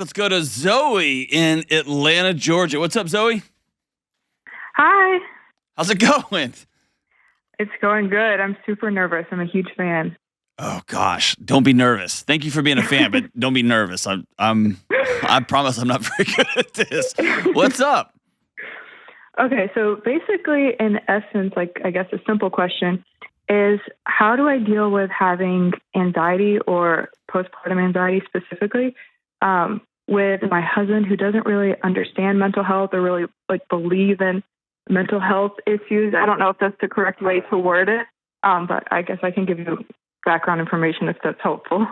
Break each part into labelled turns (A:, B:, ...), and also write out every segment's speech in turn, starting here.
A: Let's go to Zoe in Atlanta, Georgia. What's up, Zoe?
B: Hi.
A: How's it going?
B: It's going good. I'm super nervous. I'm a huge fan.
A: Oh gosh, don't be nervous. Thank you for being a fan, but don't be nervous. I promise I'm not very good at this. What's up?
B: Okay, so basically, in essence, like I guess a simple question is, how do I deal with having anxiety or postpartum anxiety specifically with my husband who doesn't really understand mental health or really like believe in mental health issues? I don't know if that's the correct way to word it, but I guess I can give you background information if that's helpful.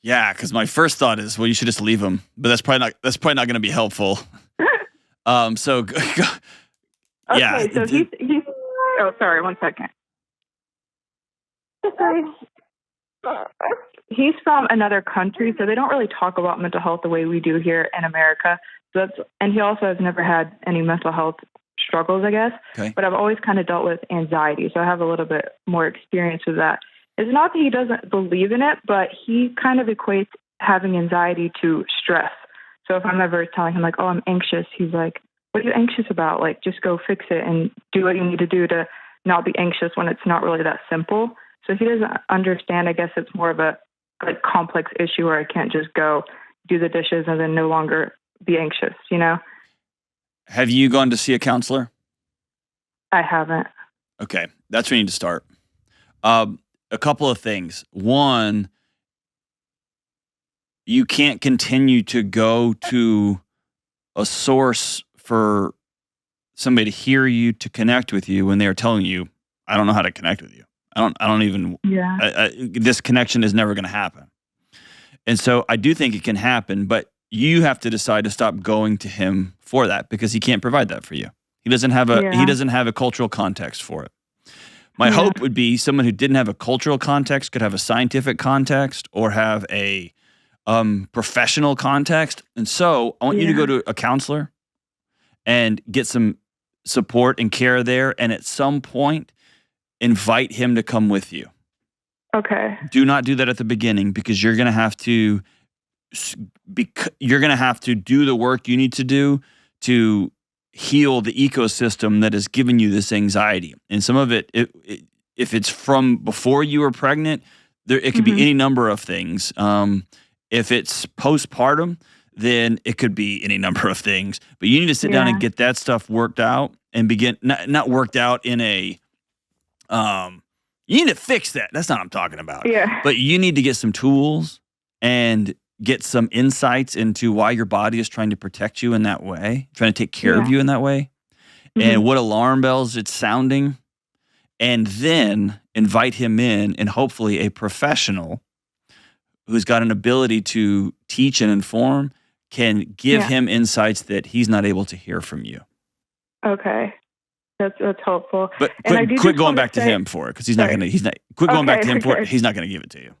A: Yeah, because my first thought is, well, you should just leave him, but that's probably not going to be helpful. So yeah.
B: Okay, so he's. Oh, sorry. 1 second. He's from another country, so they don't really talk about mental health the way we do here in America. So and he also has never had any mental health struggles, I guess.
A: Okay.
B: But I've always kind of dealt with anxiety, so I have a little bit more experience with that. It's not that he doesn't believe in it, but he kind of equates having anxiety to stress. So if I'm ever telling him like, oh, I'm anxious, he's like, what are you anxious about? Like, just go fix it and do what you need to do to not be anxious when it's not really that simple. So he doesn't understand. I guess it's more of a like complex issue where I can't just go do the dishes and then no longer be anxious, you know?
A: Have you gone to see a counselor?
B: I haven't.
A: Okay, that's where you need to start. A couple of things. One, you can't continue to go to a source for somebody to hear you, to connect with you when they're telling you, I don't know how to connect with you. I don't even, this connection is never going to happen. And so I do think it can happen, but you have to decide to stop going to him for that because he can't provide that for you. He doesn't have a cultural context for it. My hope would be someone who didn't have a cultural context could have a scientific context or have a professional context. And so I want you to go to a counselor and get some support and care there. And at some point, invite him to come with you.
B: Okay.
A: Do not do that at the beginning because you're going to have to do the work you need to do to heal the ecosystem that has given you this anxiety. And some of it if it's from before you were pregnant, it could be any number of things. If it's postpartum, then it could be any number of things. But you need to sit down and get that stuff worked out and begin, not worked out in a, you need to fix that. That's not what I'm talking about.
B: Yeah.
A: But you need to get some tools and get some insights into why your body is trying to protect you in that way, trying to take care of you in that way, and what alarm bells it's sounding. And then invite him in, and hopefully a professional who's got an ability to teach and inform can give him insights that he's not able to hear from you.
B: Okay. That's helpful.
A: But quit going back to him for it because he's not going to. Quit going back to him for it. He's not going to give it to you.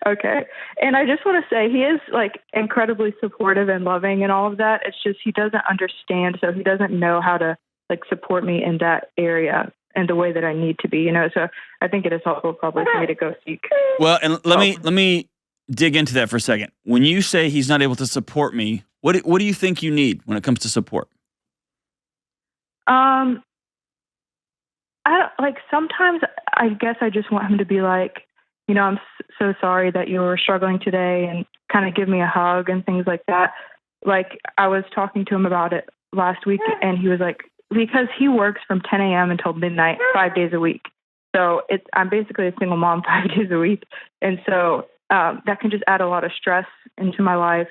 B: Okay. And I just want to say he is like incredibly supportive and loving and all of that. It's just he doesn't understand, so he doesn't know how to like support me in that area and the way that I need to be, you know. So I think it is helpful probably for me to go seek.
A: Well, and let me dig into that for a second. When you say he's not able to support me, what do you think you need when it comes to support?
B: Sometimes I guess I just want him to be like, you know, I'm so sorry that you were struggling today, and kind of give me a hug and things like that. Like I was talking to him about it last week, and he was like, because he works from 10 a.m. until midnight, 5 days a week. So I'm basically a single mom 5 days a week. And so that can just add a lot of stress into my life.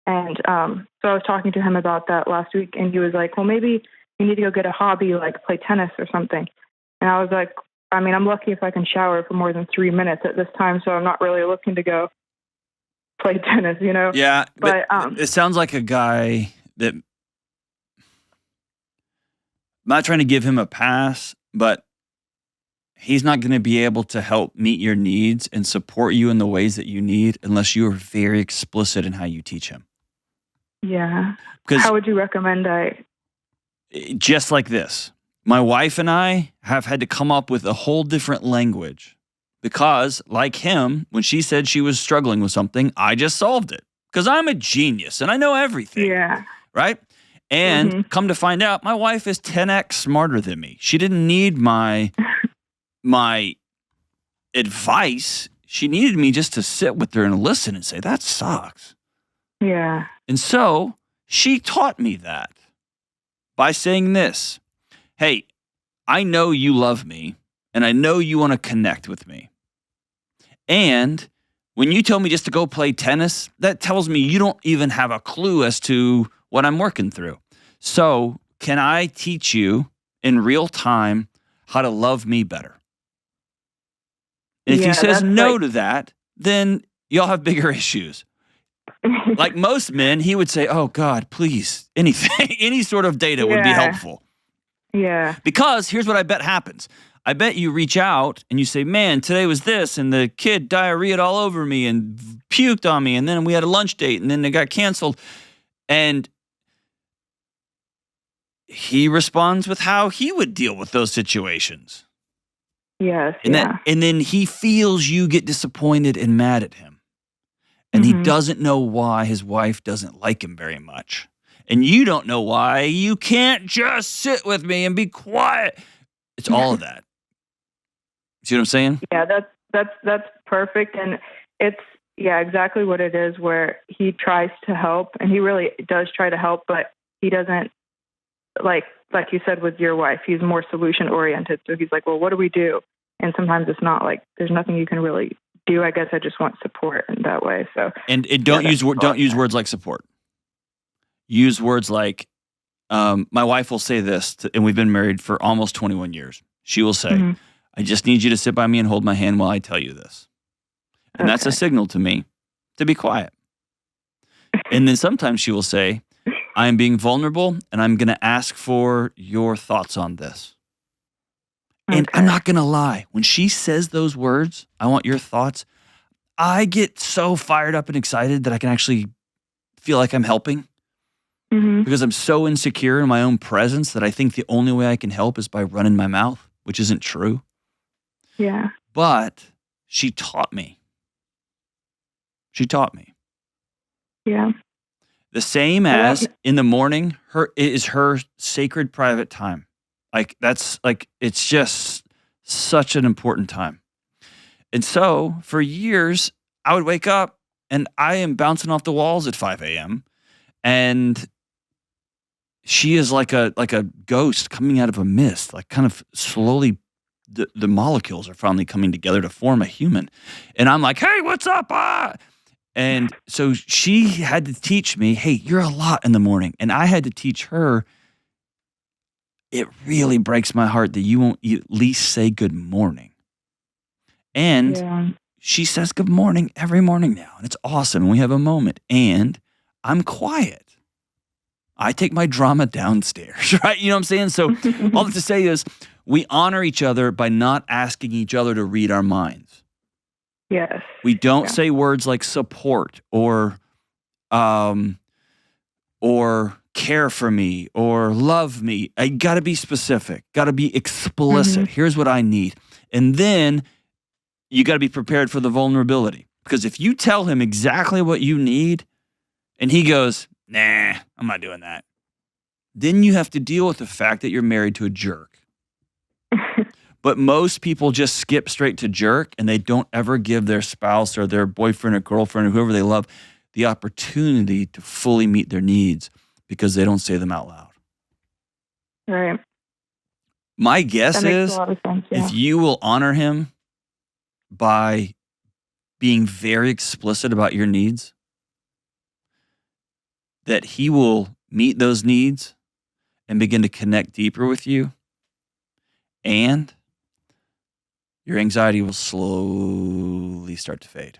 B: And so I was talking to him about that last week, and he was like, well, maybe you need to go get a hobby, like play tennis or something. And I was like, I mean, I'm lucky if I can shower for more than 3 minutes at this time, so I'm not really looking to go play tennis, you know?
A: Yeah, but it sounds like a guy that, I'm not trying to give him a pass, but he's not going to be able to help meet your needs and support you in the ways that you need unless you are very explicit in how you teach him.
B: Yeah. How would you recommend
A: Just like this. My wife and I have had to come up with a whole different language because, like him, when she said she was struggling with something, I just solved it because I'm a genius and I know everything,
B: Yeah.
A: right? And come to find out, my wife is 10x smarter than me. She didn't need my advice. She needed me just to sit with her and listen and say, that sucks.
B: Yeah.
A: And so she taught me that by saying this: hey, I know you love me and I know you want to connect with me. And when you tell me just to go play tennis, that tells me you don't even have a clue as to what I'm working through. So can I teach you in real time how to love me better? And if he says no to that, then you'll have bigger issues. Like most men, he would say, oh God, please, anything, any sort of data would be helpful.
B: Yeah.
A: Because here's what I bet happens. I bet you reach out and you say, man, today was this, and the kid diarrheaed all over me and puked on me, and then we had a lunch date, and then it got canceled. And he responds with how he would deal with those situations.
B: Yes.
A: And then he feels you get disappointed and mad at him. And he doesn't know why his wife doesn't like him very much. And you don't know why you can't just sit with me and be quiet. It's all of that. See what I'm saying?
B: Yeah, that's perfect. And it's exactly what it is, where he tries to help, and he really does try to help, but he doesn't, like you said with your wife, he's more solution oriented. So he's like, well, what do we do? And sometimes it's not like there's nothing you can really do. I guess I just want support in that way. So
A: and don't use words like support. Use words like, my wife will say this, and we've been married for almost 21 years. She will say, I just need you to sit by me and hold my hand while I tell you this. And that's a signal to me to be quiet. And then sometimes she will say, I am being vulnerable and I'm going to ask for your thoughts on this. And I'm not going to lie. When she says those words, I want your thoughts, I get so fired up and excited that I can actually feel like I'm helping. Because I'm so insecure in my own presence that I think the only way I can help is by running my mouth, which isn't true.
B: Yeah.
A: But she taught me.
B: Yeah.
A: The same as in the morning, is her sacred private time. Like it's just such an important time. And so for years, I would wake up and I am bouncing off the walls at 5 a.m. And she is like a ghost coming out of a mist, like kind of slowly the molecules are finally coming together to form a human. And I'm like, hey, what's up? Ah! And so she had to teach me, hey, you're a lot in the morning. And I had to teach her, it really breaks my heart that you won't at least say good morning. And she says good morning every morning now. And it's awesome. We have a moment. And I'm quiet. I take my drama downstairs, right? You know what I'm saying? So all that to say is we honor each other by not asking each other to read our minds.
B: Yes.
A: We don't say words like support or care for me or love me. I got to be specific, got to be explicit. Here's what I need. And then you got to be prepared for the vulnerability. Because if you tell him exactly what you need and he goes, nah, I'm not doing that, then you have to deal with the fact that you're married to a jerk. But most people just skip straight to jerk and they don't ever give their spouse or their boyfriend or girlfriend or whoever they love the opportunity to fully meet their needs because they don't say them out loud.
B: Right.
A: My guess is
B: a lot of sense,
A: if you will honor him by being very explicit about your needs, that he will meet those needs and begin to connect deeper with you, and your anxiety will slowly start to fade.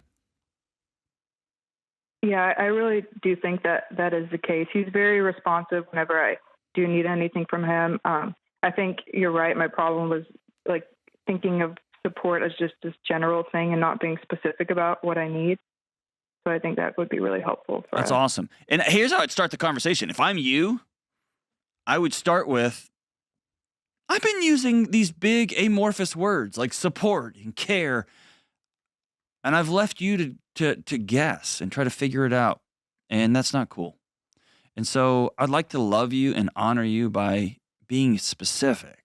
B: Yeah, I really do think that is the case. He's very responsive whenever I do need anything from him. I think you're right. My problem was like thinking of support as just this general thing and not being specific about what I need. So I think that would be really helpful for us.
A: That's awesome. And here's how I'd start the conversation. If I'm you, I would start with, I've been using these big amorphous words like support and care, and I've left you to guess and try to figure it out. And that's not cool. And so I'd like to love you and honor you by being specific.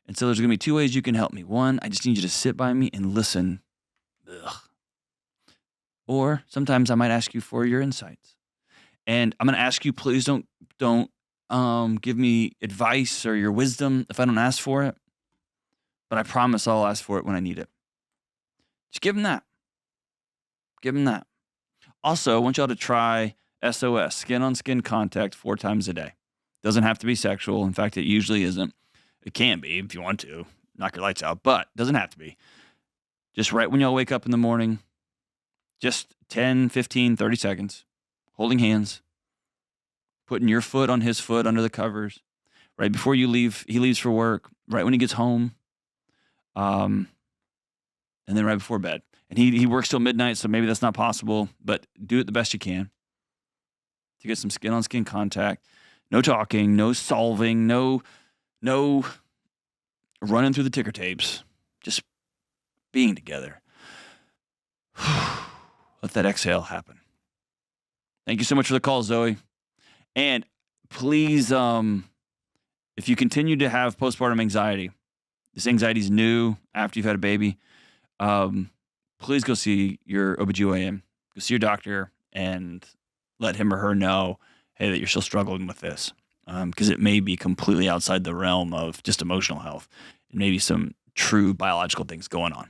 A: And so there's going to be two ways you can help me. One, I just need you to sit by me and listen. Ugh. Or sometimes I might ask you for your insights. And I'm going to ask you, please don't give me advice or your wisdom if I don't ask for it. But I promise I'll ask for it when I need it. Just give them that. Give them that. Also, I want y'all to try SOS, skin on skin contact, 4 times a day. Doesn't have to be sexual. In fact, it usually isn't. It can be if you want to. Knock your lights out, but it doesn't have to be. Just right when y'all wake up in the morning, just 10, 15, 30 seconds, holding hands, putting your foot on his foot under the covers. Right before you leave, he leaves for work, right when he gets home, and then right before bed. And he works till midnight, so maybe that's not possible, but do it the best you can to get some skin-on-skin contact. No talking, no solving, no running through the ticker tapes. Just being together. Let that exhale happen. Thank you so much for the call, Zoe. And please, if you continue to have postpartum anxiety, this anxiety is new after you've had a baby, please go see your OBGYN. Go see your doctor and let him or her know, hey, that you're still struggling with this. Because it may be completely outside the realm of just emotional health. And maybe some true biological things going on.